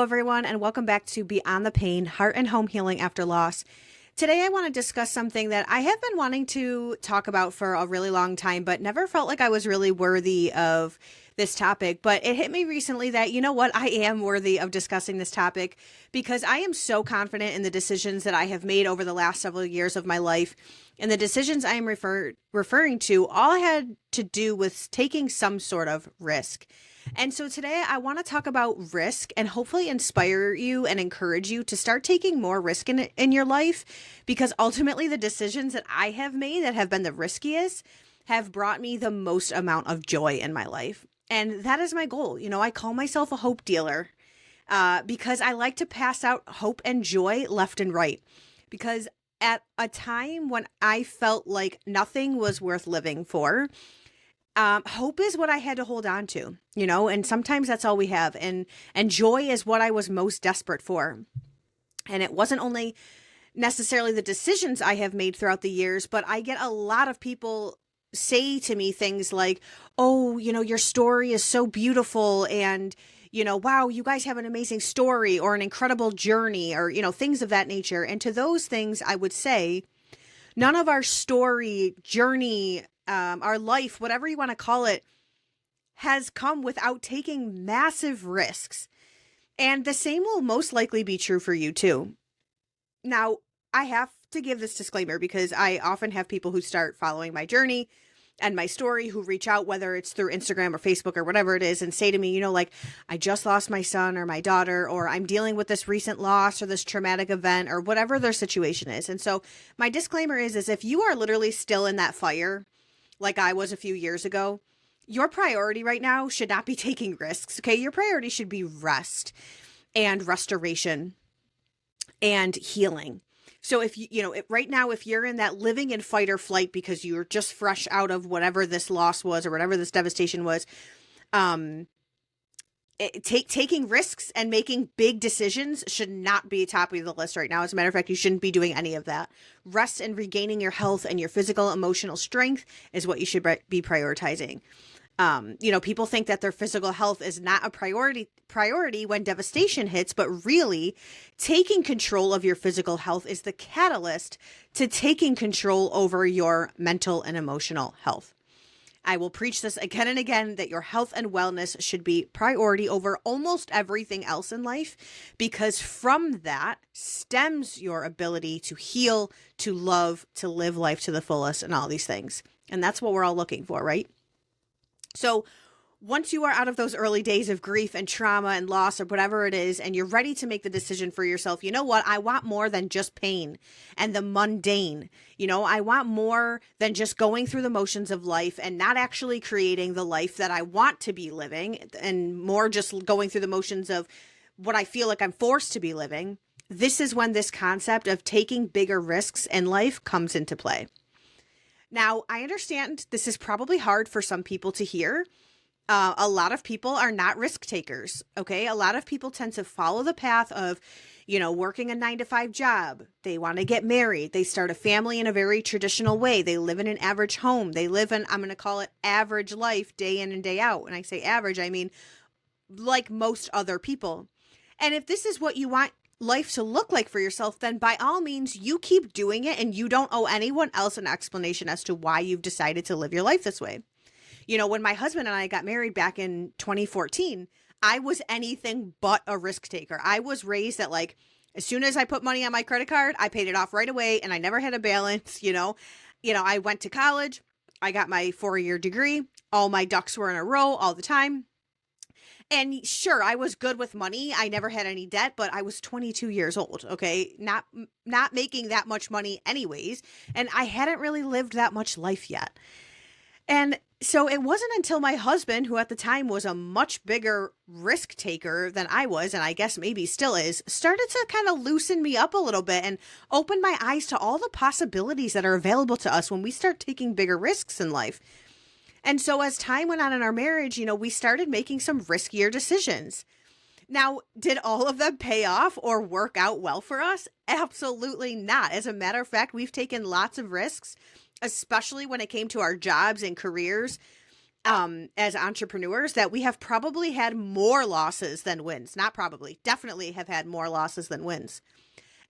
everyone, and welcome back to Beyond the Pain, Heart and Home Healing After Loss. Today, I want to discuss something that I have been wanting to talk about for a really long time, but never felt like I was really worthy of this topic. But it hit me recently that, you know what, I am worthy of discussing this topic because I am so confident in the decisions that I have made over the last several years of my life. And the decisions I am referring to all had to do with taking some sort of risk. And so today I want to talk about risk and hopefully inspire you and encourage you to start taking more risk in your life, because ultimately the decisions that I have made that have been the riskiest have brought me the most amount of joy in my life. And that is my goal. You know, I call myself a hope dealer because I like to pass out hope and joy left and right. Because at a time when I felt like nothing was worth living for, hope is what I had to hold on to, you know, and sometimes that's all we have. And joy is what I was most desperate for. And it wasn't only necessarily the decisions I have made throughout the years, but I get a lot of people say to me things like, oh, you know, your story is so beautiful. And, you know, wow, you guys have an amazing story or an incredible journey or, you know, things of that nature. And to those things, I would say none of our story, journey, our life, whatever you want to call it, has come without taking massive risks. And the same will most likely be true for you too. Now, I have to give this disclaimer because I often have people who start following my journey and my story who reach out, whether it's through Instagram or Facebook or whatever it is, and say to me, you know, like, I just lost my son or my daughter, or I'm dealing with this recent loss or this traumatic event or whatever their situation is. And so my disclaimer is if you are literally still in that fire, like I was a few years ago, your priority right now should not be taking risks, okay? Your priority should be rest and restoration and healing. So if right now, if you're in that living in fight or flight because you're just fresh out of whatever this loss was or whatever this devastation was, taking risks and making big decisions should not be top of the list right now. As a matter of fact, you shouldn't be doing any of that. Rest and regaining your health and your physical, emotional strength is what you should be prioritizing. People think that their physical health is not a priority when devastation hits, but really taking control of your physical health is the catalyst to taking control over your mental and emotional health. I will preach this again and again that your health and wellness should be priority over almost everything else in life, because from that stems your ability to heal, to love, to live life to the fullest, and all these things. And that's what we're all looking for, right? So once you are out of those early days of grief and trauma and loss or whatever it is, and you're ready to make the decision for yourself, you know what? I want more than just pain and the mundane. You know, I want more than just going through the motions of life and not actually creating the life that I want to be living, and more just going through the motions of what I feel like I'm forced to be living. This is when this concept of taking bigger risks in life comes into play. Now, I understand this is probably hard for some people to hear. A lot of people are not risk takers, okay? A lot of people tend to follow the path of, you know, working a 9-to-5 job. They want to get married. They start a family in a very traditional way. They live in an average home. They live in, I'm going to call it average life, day in and day out. When I say average, I mean like most other people. And if this is what you want life to look like for yourself, then by all means, you keep doing it, and you don't owe anyone else an explanation as to why you've decided to live your life this way. You know, when my husband and I got married back in 2014, I was anything but a risk taker. I was raised that, like, as soon as I put money on my credit card, I paid it off right away, and I never had a balance. You know, I went to college, I got my 4-year degree, all my ducks were in a row all the time. And sure, I was good with money. I never had any debt, but I was 22 years old, okay? Not making that much money anyways, and I hadn't really lived that much life yet. And so it wasn't until my husband, who at the time was a much bigger risk taker than I was, and I guess maybe still is, started to kind of loosen me up a little bit and open my eyes to all the possibilities that are available to us when we start taking bigger risks in life. And so as time went on in our marriage, you know, we started making some riskier decisions. Now, did all of them pay off or work out well for us? Absolutely not. As a matter of fact, we've taken lots of risks, especially when it came to our jobs and careers. as entrepreneurs that we have probably had more losses than wins. Not probably, definitely have had more losses than wins.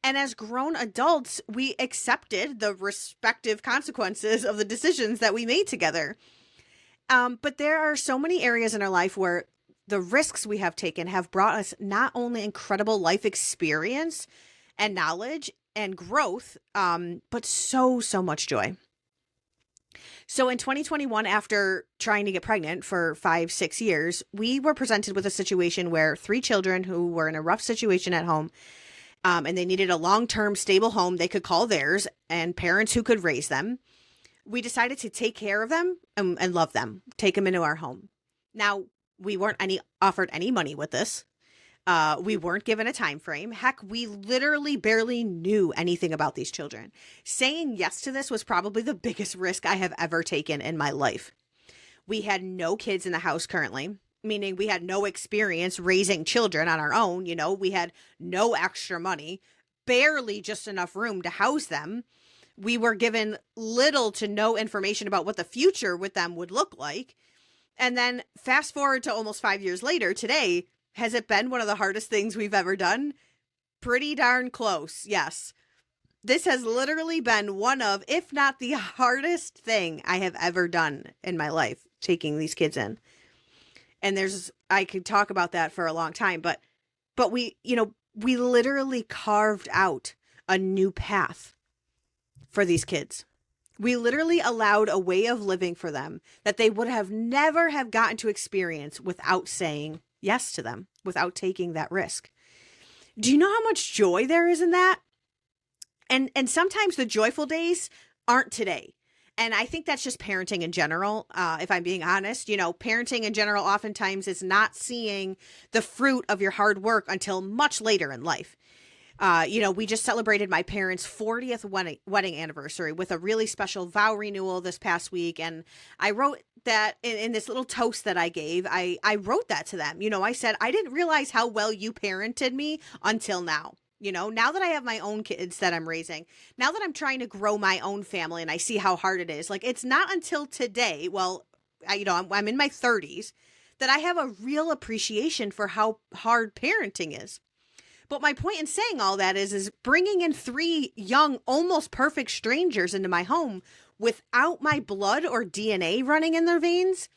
And as grown adults, we accepted the respective consequences of the decisions that we made together. But there are so many areas in our life where the risks we have taken have brought us not only incredible life experience and knowledge and growth, but so much joy. So in 2021, after trying to get pregnant for 5-6 years, we were presented with a situation where 3 children who were in a rough situation at home, and they needed a long-term stable home they could call theirs and parents who could raise them. We decided to take care of them and love them, take them into our home. Now, we weren't offered any money with this. We weren't given a time frame. Heck, we literally barely knew anything about these children. Saying yes to this was probably the biggest risk I have ever taken in my life. We had no kids in the house currently, meaning we had no experience raising children on our own. You know, we had no extra money, barely just enough room to house them. We were given little to no information about what the future with them would look like. And then fast forward to almost 5 years later, today, has it been one of the hardest things we've ever done? Pretty darn close, yes. This has literally been one of, if not the hardest thing I have ever done in my life, taking these kids in. And I could talk about that for a long time, but we literally carved out a new path for these kids. We literally allowed a way of living for them that they would have never have gotten to experience without saying yes to them, without taking that risk. Do you know how much joy there is in that? And sometimes the joyful days aren't today. And I think that's just parenting in general. If I'm being honest, parenting in general oftentimes is not seeing the fruit of your hard work until much later in life. We just celebrated my parents' 40th wedding anniversary with a really special vow renewal this past week. And I wrote that in this little toast that I gave, I wrote that to them. I said, I didn't realize how well you parented me until now. Now that I have my own kids that I'm raising, now that I'm trying to grow my own family and I see how hard it is, like it's not until today, I'm in my 30s, that I have a real appreciation for how hard parenting is. But my point in saying all that is bringing in 3 young, almost perfect strangers into my home without my blood or DNA running in their veins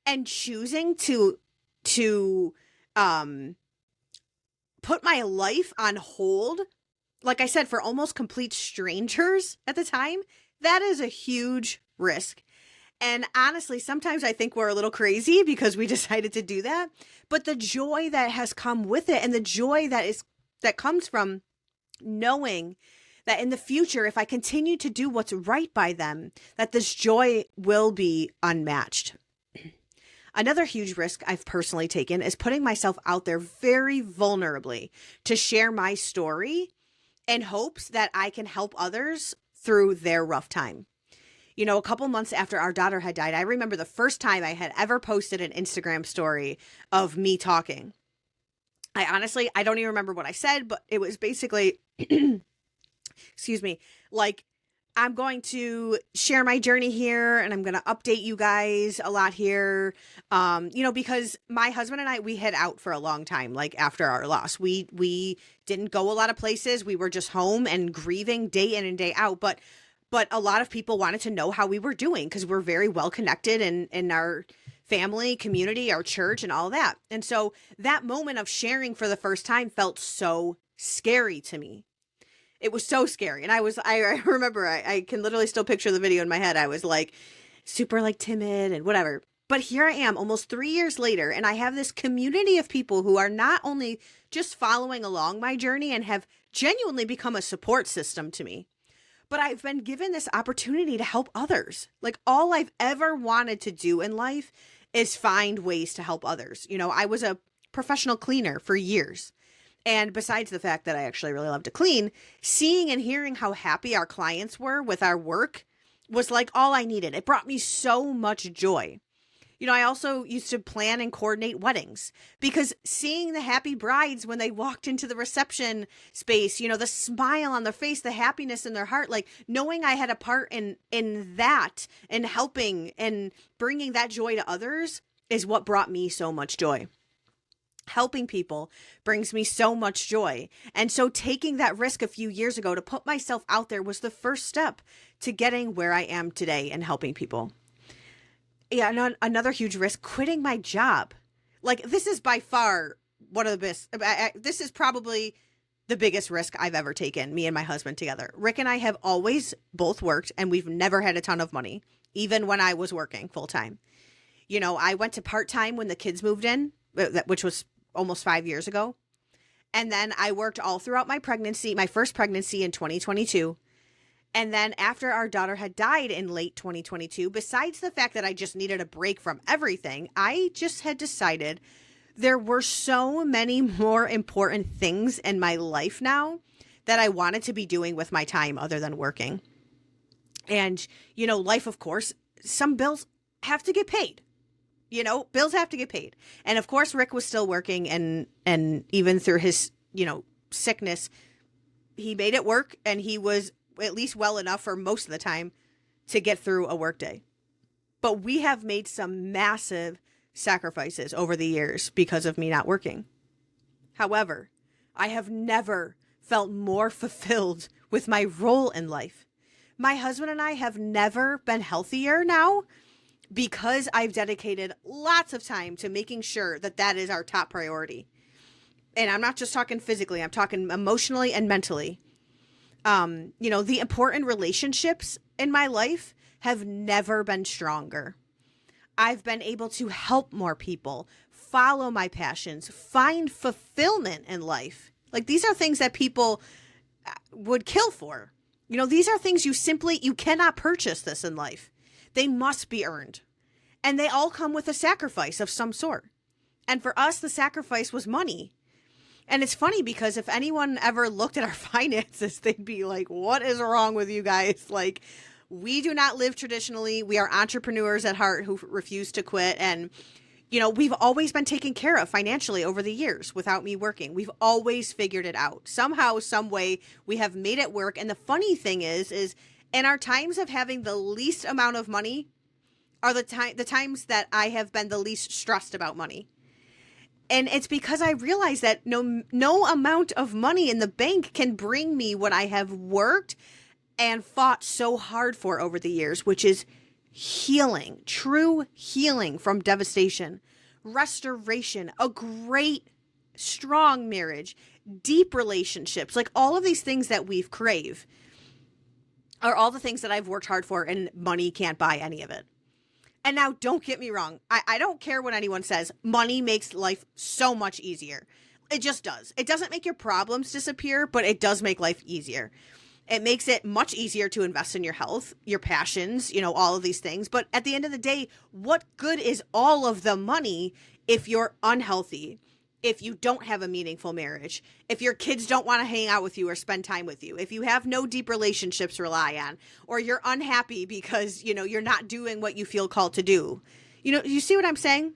and choosing to put my life on hold, like I said, for almost complete strangers at the time, that is a huge risk. And honestly, sometimes I think we're a little crazy because we decided to do that. But the joy that has come with it and the joy that comes from knowing that in the future, if I continue to do what's right by them, that this joy will be unmatched. Another huge risk I've personally taken is putting myself out there very vulnerably to share my story in hopes that I can help others through their rough time. A couple months after our daughter had died, I remember the first time I had ever posted an Instagram story of me talking. I don't even remember what I said, but it was basically, excuse me, like, I'm going to share my journey here and I'm going to update you guys a lot here. Because my husband and I, we hid out for a long time, like after our loss. We didn't go a lot of places. We were just home and grieving day in and day out. But a lot of people wanted to know how we were doing because we're very well connected in our family, community, our church, and all that. And so that moment of sharing for the first time felt so scary to me. It was so scary. And I remember, I can literally still picture the video in my head. I was like super like timid and whatever. But here I am almost 3 years later, and I have this community of people who are not only just following along my journey and have genuinely become a support system to me, but I've been given this opportunity to help others. Like all I've ever wanted to do in life is find ways to help others. I was a professional cleaner for years. And besides the fact that I actually really love to clean, seeing and hearing how happy our clients were with our work was like all I needed. It brought me so much joy. I also used to plan and coordinate weddings because seeing the happy brides when they walked into the reception space, the smile on their face, the happiness in their heart, like knowing I had a part in that and helping and bringing that joy to others is what brought me so much joy. Helping people brings me so much joy. And so taking that risk a few years ago to put myself out there was the first step to getting where I am today and helping people. Yeah, another huge risk, quitting my job. Like, this is by far one of the best. This is probably the biggest risk I've ever taken, me and my husband together. Rick and I have always both worked, and we've never had a ton of money, even when I was working full time. I went to part-time when the kids moved in, which was almost 5 years ago. And then I worked all throughout my pregnancy, my first pregnancy in 2022. And then after our daughter had died in late 2022, besides the fact that I just needed a break from everything, I just had decided there were so many more important things in my life now that I wanted to be doing with my time other than working. And, life, of course, some bills have to get paid. Bills have to get paid. And of course, Rick was still working and even through his, sickness, he made it work, and he was at least well enough for most of the time to get through a workday. But we have made some massive sacrifices over the years because of me not working. However, I have never felt more fulfilled with my role in life. My husband and I have never been healthier now because I've dedicated lots of time to making sure that that is our top priority. And I'm not just talking physically, I'm talking emotionally and mentally. The important relationships in my life have never been stronger. I've been able to help more people, follow my passions, find fulfillment in life. Like, these are things that people would kill for. These are things you cannot purchase this in life. They must be earned. And they all come with a sacrifice of some sort. And for us, the sacrifice was money. And it's funny because if anyone ever looked at our finances, they'd be like, what is wrong with you guys? Like, we do not live traditionally. We are entrepreneurs at heart who refuse to quit. And, we've always been taken care of financially over the years without me working. We've always figured it out. Somehow, some way, we have made it work. And the funny thing is in our times of having the least amount of money are the times that I have been the least stressed about money. And it's because I realized that no amount of money in the bank can bring me what I have worked and fought so hard for over the years, which is healing, true healing from devastation, restoration, a great, strong marriage, deep relationships, like all of these things that we've craved are all the things that I've worked hard for, and money can't buy any of it. And now, don't get me wrong. I don't care what anyone says. Money makes life so much easier. It just does. It doesn't make your problems disappear, but it does make life easier. It makes it much easier to invest in your health, your passions, all of these things. But at the end of the day, what good is all of the money if you're unhealthy, if you don't have a meaningful marriage, if your kids don't want to hang out with you or spend time with you, if you have no deep relationships to rely on, or you're unhappy because, you're not doing what you feel called to do. You see what I'm saying?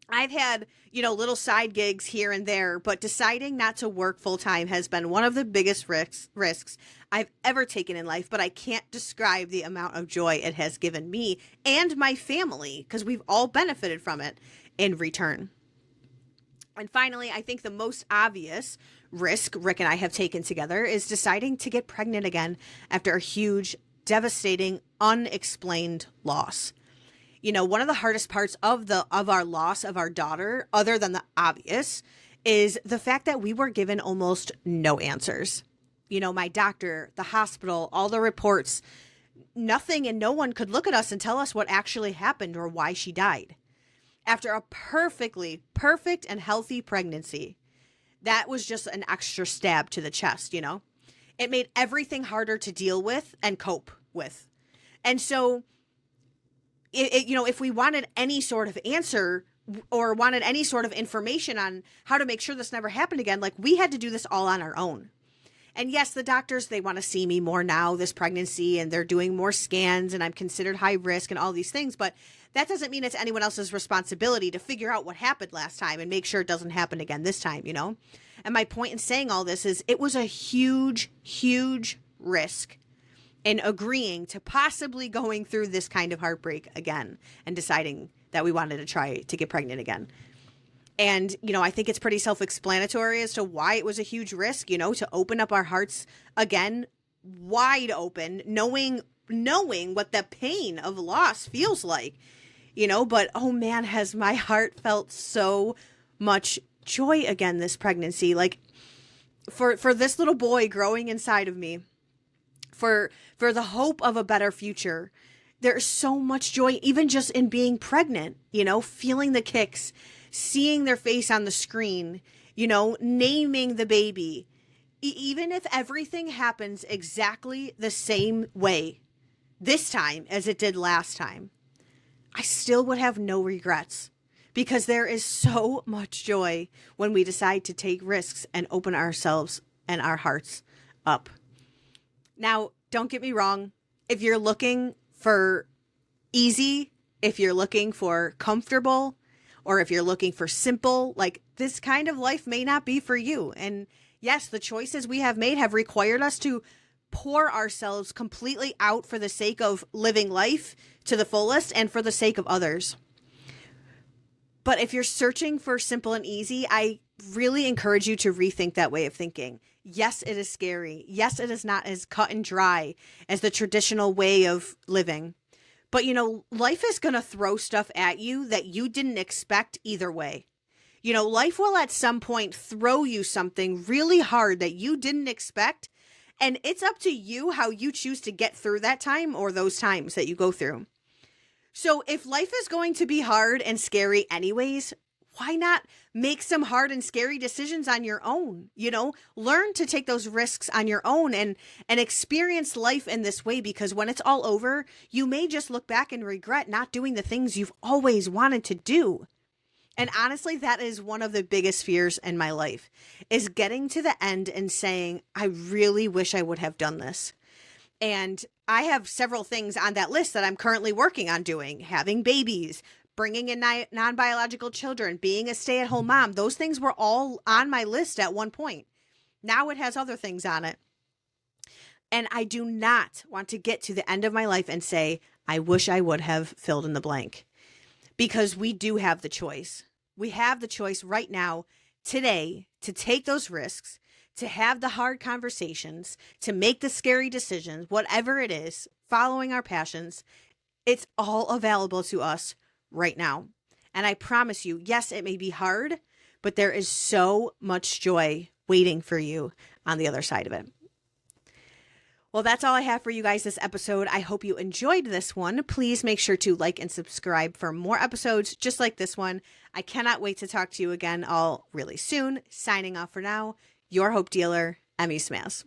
I've had, little side gigs here and there, but deciding not to work full time has been one of the biggest risks I've ever taken in life, but I can't describe the amount of joy it has given me and my family, because we've all benefited from it in return. And finally, I think the most obvious risk Rick and I have taken together is deciding to get pregnant again after a huge, devastating, unexplained loss. One of the hardest parts of our loss of our daughter, other than the obvious, is the fact that we were given almost no answers. My doctor, the hospital, all the reports, nothing and no one could look at us and tell us what actually happened or why she died. After a perfectly perfect and healthy pregnancy, that was just an extra stab to the chest, It made everything harder to deal with and cope with. And so, if we wanted any sort of answer or wanted any sort of information on how to make sure this never happened again, like, we had to do this all on our own. And yes, the doctors, they want to see me more now, this pregnancy, and they're doing more scans, and I'm considered high risk and all these things. But that doesn't mean it's anyone else's responsibility to figure out what happened last time and make sure it doesn't happen again this time, you know? And my point in saying all this is it was a huge, huge risk in agreeing to possibly going through this kind of heartbreak again and deciding that we wanted to try to get pregnant again. And, you know, I think it's pretty self-explanatory as to why it was a huge risk, you know, to open up our hearts again, wide open, knowing what the pain of loss feels like, you know. But, oh man, has my heart felt so much joy again this pregnancy. Like for this little boy growing inside of me, for the hope of a better future. There's so much joy, even just in being pregnant, you know, feeling the kicks, seeing their face on the screen, you know, naming the baby. Even if everything happens exactly the same way this time as it did last time, I still would have no regrets, because there is so much joy when we decide to take risks and open ourselves and our hearts up. Now, don't get me wrong. If you're looking for easy, if you're looking for comfortable, or if you're looking for simple, like, this kind of life may not be for you. And yes, the choices we have made have required us to pour ourselves completely out for the sake of living life to the fullest and for the sake of others. But if you're searching for simple and easy, I really encourage you to rethink that way of thinking. Yes, it is scary. Yes, it is not as cut and dry as the traditional way of living. But, you know, life is going to throw stuff at you that you didn't expect either way. You know, life will at some point throw you something really hard that you didn't expect. And it's up to you how you choose to get through that time or those times that you go through. So if life is going to be hard and scary anyways, why not make some hard and scary decisions on your own? You know, learn to take those risks on your own and experience life in this way, because when it's all over, you may just look back and regret not doing the things you've always wanted to do. And honestly, that is one of the biggest fears in my life, is getting to the end and saying, I really wish I would have done this. And I have several things on that list that I'm currently working on doing: having babies, bringing in non-biological children, being a stay-at-home mom. Those things were all on my list at one point. Now it has other things on it. And I do not want to get to the end of my life and say, I wish I would have filled in the blank. Because we do have the choice. We have the choice right now, today, to take those risks, to have the hard conversations, to make the scary decisions, whatever it is, following our passions. It's all available to us right now. And I promise you, yes, it may be hard, but there is so much joy waiting for you on the other side of it. Well, that's all I have for you guys this episode. I hope you enjoyed this one. Please make sure to like and subscribe for more episodes just like this one. I cannot wait to talk to you again all really soon. Signing off for now, your hope dealer, Emmy Smass.